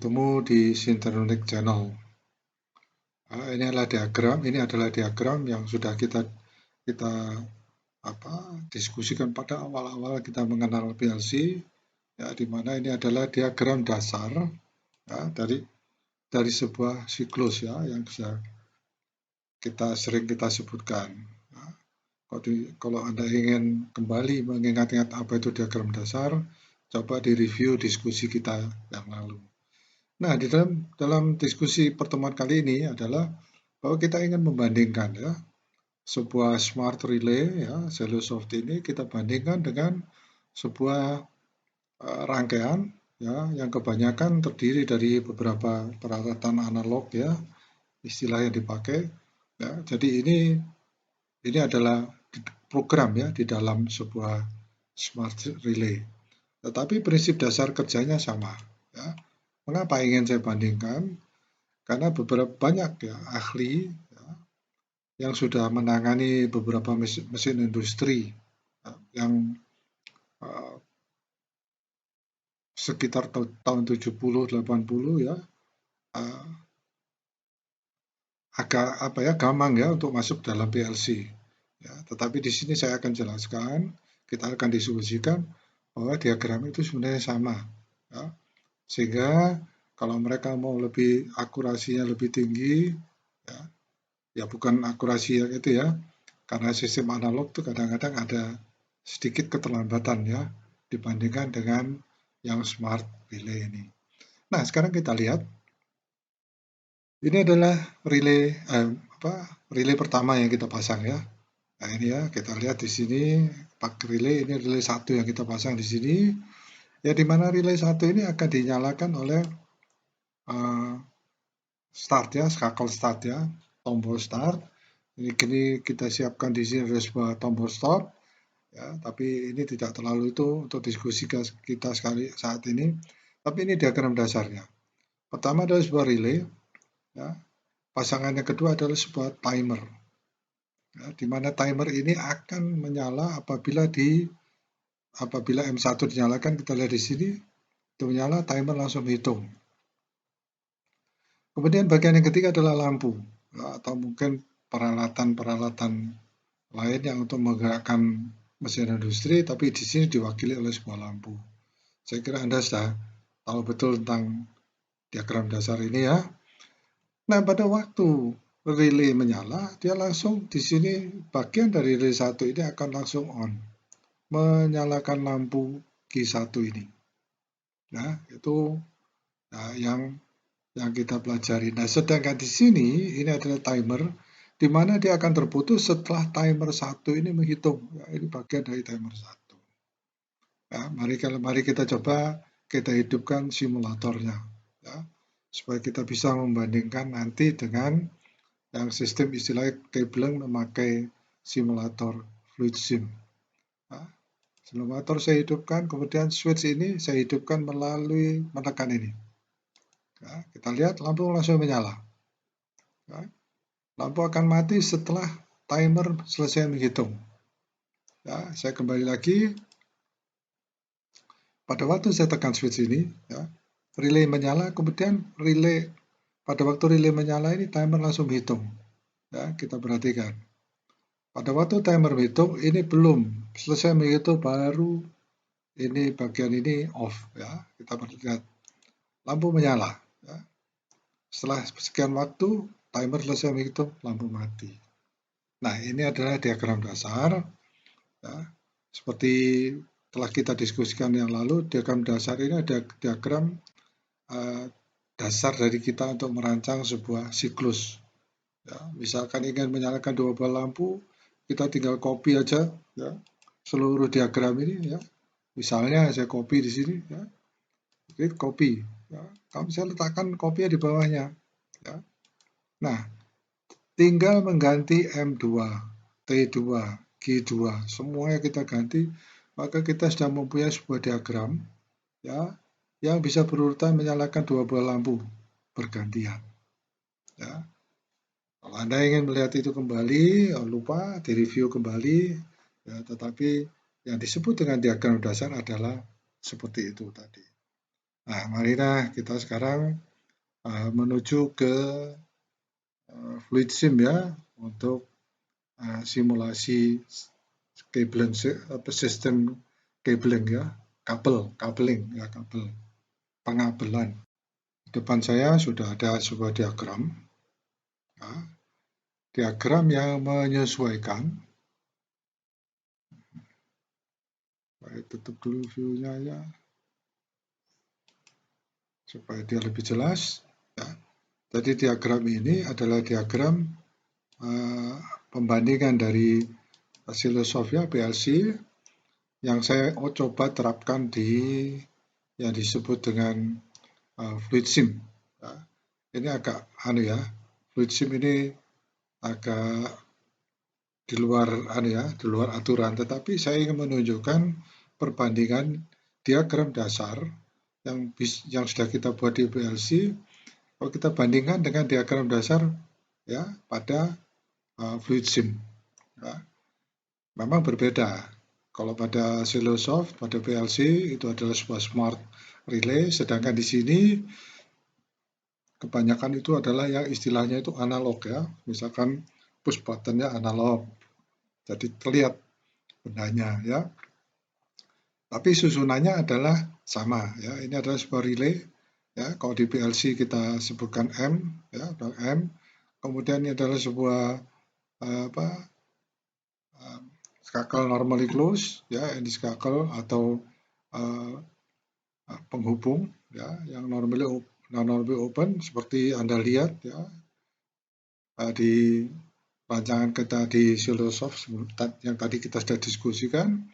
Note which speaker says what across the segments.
Speaker 1: bertemu di Synthetronic Channel. Ini adalah diagram yang sudah kita diskusikan pada awal-awal kita mengenal PLC, ya, di mana ini adalah diagram dasar, ya, dari sebuah siklus, ya, yang sering kita sebutkan. Ya. Kalau Anda ingin kembali mengingat-ingat apa itu diagram dasar, coba direview diskusi kita yang lalu. Nah, di dalam diskusi pertemuan kali ini adalah bahwa kita ingin membandingkan, ya, sebuah smart relay, ya, Cellosoft ini kita bandingkan dengan sebuah rangkaian, ya, yang kebanyakan terdiri dari beberapa peralatan analog, ya, istilah yang dipakai, ya. Jadi ini adalah program, ya, di dalam sebuah smart relay. Tetapi prinsip dasar kerjanya sama, ya. Mengapa ingin saya bandingkan? Karena banyak, ya, ahli, ya, yang sudah menangani beberapa mesin industri, ya, yang sekitar tahun 70-80, ya, agak gamang, ya, untuk masuk dalam PLC. Ya, tetapi di sini saya akan jelaskan, kita akan diskusikan bahwa diagram itu sebenarnya sama, ya. Sehingga kalau mereka mau akurasinya lebih tinggi, ya bukan akurasi yang itu, ya, karena sistem analog itu kadang-kadang ada sedikit keterlambatan, ya, dibandingkan dengan yang smart relay ini. Nah, sekarang kita lihat, ini adalah relay pertama yang kita pasang, ya. Nah, ini, ya, kita lihat di sini relay, ini relay 1 yang kita pasang di sini, ya, di mana relay 1 ini akan dinyalakan oleh start, ya, skakel start, ya, tombol start. Ini kita siapkan di sini ada sebuah tombol stop, ya, tapi ini tidak terlalu itu untuk diskusi kita saat ini. Tapi ini diagram dasarnya. Pertama adalah sebuah relay, ya. Pasangan yang kedua adalah sebuah timer, ya, di mana timer ini akan menyala apabila M1 dinyalakan. Kita lihat di sini, itu menyala, timer langsung hitung. Kemudian bagian yang ketiga adalah lampu, ya, atau mungkin peralatan-peralatan lain yang untuk menggerakkan mesin industri, tapi di sini diwakili oleh sebuah lampu. Saya kira Anda sudah tahu betul tentang diagram dasar ini, ya. Nah, pada waktu relay menyala, dia langsung di sini bagian dari relay 1 ini akan langsung on, menyalakan lampu Q1 ini. Nah, itu, nah, yang kita pelajari. Nah, sedangkan di sini ini adalah timer, di mana dia akan terputus setelah timer 1 ini menghitung. Ya, ini bagian dari timer 1. Ya, mari kita coba kita hidupkan simulatornya, ya, supaya kita bisa membandingkan nanti dengan yang sistem istilah cabling memakai simulator fluid sim. Ya, simulator saya hidupkan, kemudian switch ini saya hidupkan melalui menekan ini. Ya, kita lihat lampu langsung menyala. Ya, lampu akan mati setelah timer selesai menghitung. Ya, saya kembali lagi. Pada waktu saya tekan switch ini, ya, relay menyala, kemudian pada waktu relay menyala ini timer langsung menghitung. Ya, kita perhatikan. Pada waktu timer menghitung, ini belum selesai menghitung, baru ini bagian ini off. Ya, kita lihat lampu menyala. Ya. Setelah sekian waktu, timer selesai menghitung, lampu mati. Nah, ini adalah diagram dasar. Ya, seperti telah kita diskusikan yang lalu, diagram dasar ini ada diagram dasar dari kita untuk merancang sebuah siklus. Ya, misalkan ingin menyalakan 2 buah lampu, kita tinggal copy aja, ya, seluruh diagram ini, ya. Misalnya saya copy di sini, ya, klik copy, ya. Saya letakkan copy di bawahnya, ya. Nah, tinggal mengganti M2, T2, G2, semuanya kita ganti, maka kita sudah mempunyai sebuah diagram, ya, yang bisa berurutan menyalakan 2 buah lampu bergantian. Ya. Kalau Anda ingin melihat itu kembali, jangan lupa direview kembali, ya, tetapi yang disebut dengan diagram dasar adalah seperti itu tadi. Nah, marilah kita sekarang menuju ke fluid sim ya, untuk simulasi cabling sistem cabling ya, kabel pengabelan. Di depan saya sudah ada sebuah diagram, ya, diagram yang menyesuaikan. Saya tutup dulu view-nya ya, supaya dia lebih jelas. Ya. Jadi diagram ini adalah diagram pembandingan dari Silosofia PLC yang saya coba terapkan di yang disebut dengan fluid sim. Ya. Ini agak fluid sim ini agak di luar aturan, tetapi saya ingin menunjukkan perbandingan diagram dasar yang sudah kita buat di PLC. Kalau kita bandingkan dengan diagram dasar ya pada fluid sim, ya, memang berbeda. Kalau pada Silosoft, pada PLC itu adalah sebuah smart relay, sedangkan di sini kebanyakan itu adalah yang istilahnya itu analog ya. Misalkan push buttonnya analog, jadi terlihat bendanya ya. Tapi susunannya adalah sama ya. Ini adalah sebuah relay ya. Kalau di PLC kita sebutkan M ya, M. Kemudian ini adalah sebuah skakel normally closed ya, ini skakel atau penghubung ya, yang normally open seperti Anda lihat ya di rancangan kita di Silosoft yang tadi kita sudah diskusikan.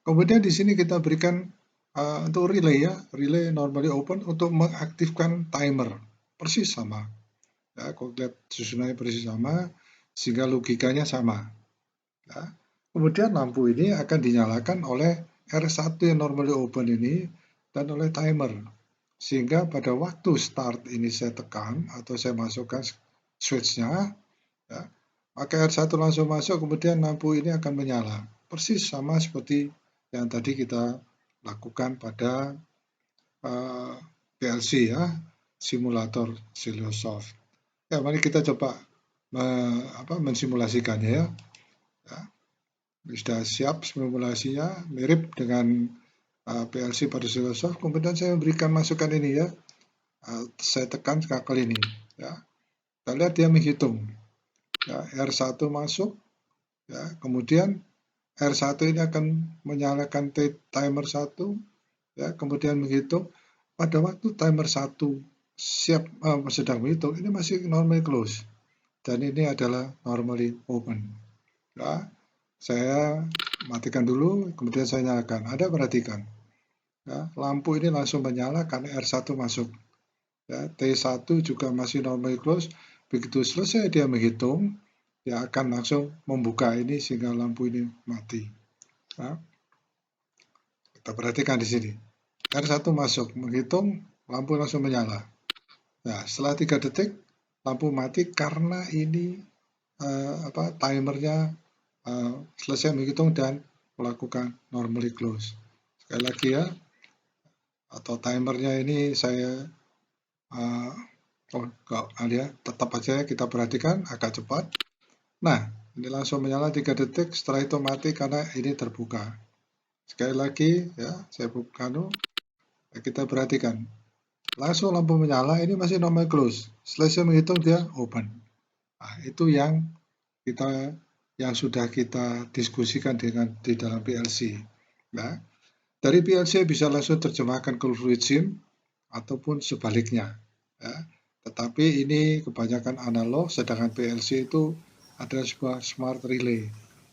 Speaker 1: Kemudian di sini kita berikan untuk relay ya, relay normally open untuk mengaktifkan timer, persis sama. Ya, kalau lihat susunannya persis sama, sehingga logikanya sama. Ya. Kemudian lampu ini akan dinyalakan oleh R1 yang normally open ini dan oleh timer. Sehingga pada waktu start ini saya tekan atau saya masukkan switch-nya, ya, maka R1 langsung masuk, kemudian lampu ini akan menyala. Persis sama seperti yang tadi kita lakukan pada PLC ya, simulator Silosoft. Ya, mari kita coba mensimulasikannya ya. Sudah siap simulasinya, mirip dengan PLC pada Silosoft. Kemudian saya memberikan masukan ini ya, saya tekan skakel ini ya. Kita lihat dia menghitung ya, R1 masuk ya, kemudian R1 ini akan menyalakan timer 1 ya, kemudian menghitung. Pada waktu timer 1 siap sedang menghitung, ini masih normally close dan ini adalah normally open ya. Saya matikan dulu, kemudian saya nyalakan. Anda perhatikan ya, lampu ini langsung menyala karena R1 masuk ya. T1 juga masih normally close. Begitu selesai dia menghitung, dia akan langsung membuka ini sehingga lampu ini mati ya. Kita perhatikan di sini, R1 masuk, menghitung, lampu langsung menyala. Nah, setelah 3 detik lampu mati karena ini timernya selesai menghitung dan melakukan normally close. Sekali lagi ya, atau timernya ini saya tetap aja kita perhatikan agak cepat. Nah, ini langsung menyala 3 detik, setelah itu mati karena ini terbuka. Sekali lagi ya, saya buka kita perhatikan. Langsung lampu menyala, ini masih normal close. Selesai menghitung dia open. Nah, itu yang sudah kita diskusikan di dalam PLC. Nah, dari PLC bisa langsung terjemahkan ke fluid sim ataupun sebaliknya. Ya. Tetapi ini kebanyakan analog, sedangkan PLC itu adalah sebuah smart relay,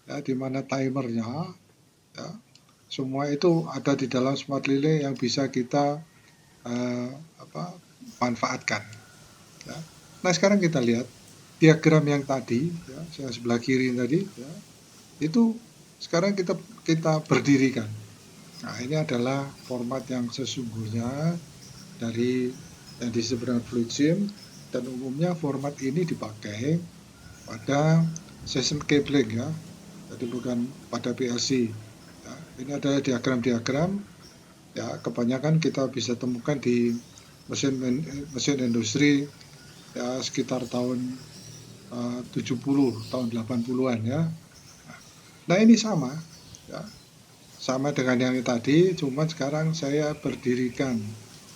Speaker 1: ya, di mana timernya, ya, semua itu ada di dalam smart relay yang bisa kita manfaatkan. Ya. Nah, sekarang kita lihat diagram yang tadi, ya, yang sebelah kiri tadi, ya, itu sekarang kita berdirikan. Nah, ini adalah format yang sesungguhnya dari yang disebut fluid sim, dan umumnya format ini dipakai pada sistem cabling ya, jadi bukan pada PLC. Ya, ini adalah diagram-diagram Ya, kebanyakan kita bisa temukan di mesin mesin industri ya sekitar tahun 70, tahun 80-an ya. Nah, ini sama ya, sama dengan yang tadi, cuma sekarang saya berdirikan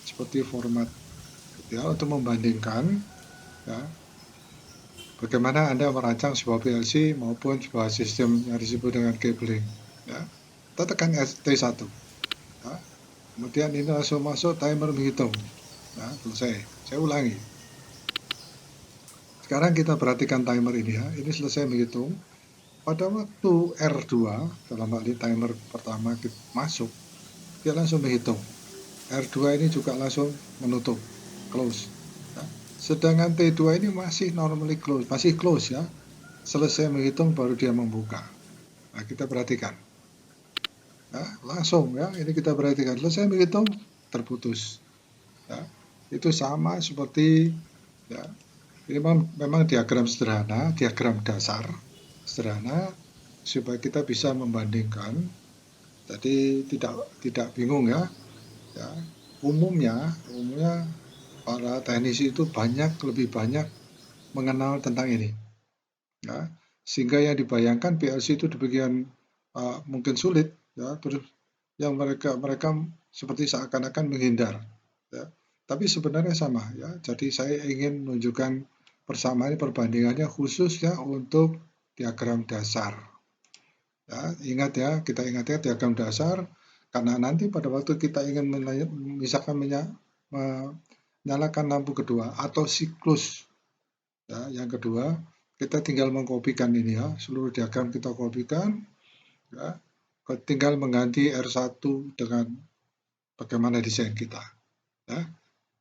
Speaker 1: seperti format ya untuk membandingkan ya bagaimana Anda merancang sebuah PLC maupun sebuah sistem yang disebut dengan cabling ya. Kita tekan T1 ya. Kemudian ini langsung masuk timer menghitung. Nah, selesai. Saya ulangi. Sekarang kita perhatikan timer ini ya. Ini selesai menghitung. Pada waktu R2, dalam hal ini timer pertama masuk, dia langsung menghitung. R2 ini juga langsung menutup, close. Ya. Sedangkan T2 ini masih normally close, masih close ya. Selesai menghitung baru dia membuka. Nah, kita perhatikan. Ya, langsung ya, ini kita perhatikan. Selesai menghitung, terputus. Ya. Itu sama seperti ya, ini memang diagram sederhana, diagram dasar sederhana supaya kita bisa membandingkan. Jadi tidak bingung ya. Ya, umumnya para teknisi itu lebih banyak mengenal tentang ini. Ya, sehingga yang dibayangkan PLC itu demikian mungkin sulit ya, terus yang mereka seperti seakan-akan menghindar. Ya. Tapi sebenarnya sama ya. Jadi saya ingin menunjukkan persamaan perbandingannya khusus ya untuk diagram dasar. Ya, ingat ya, kita ingat ya diagram dasar karena nanti pada waktu kita ingin misalkan menyalakan lampu kedua atau siklus ya, yang kedua kita tinggal mengkopikan ini ya, seluruh diagram kita kopikan ya, tinggal mengganti R1 dengan bagaimana desain kita ya.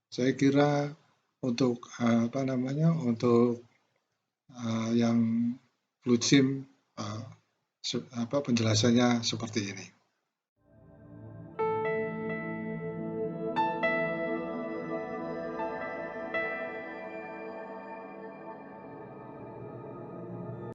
Speaker 1: Saya kira untuk untuk yang fluid sim penjelasannya seperti ini.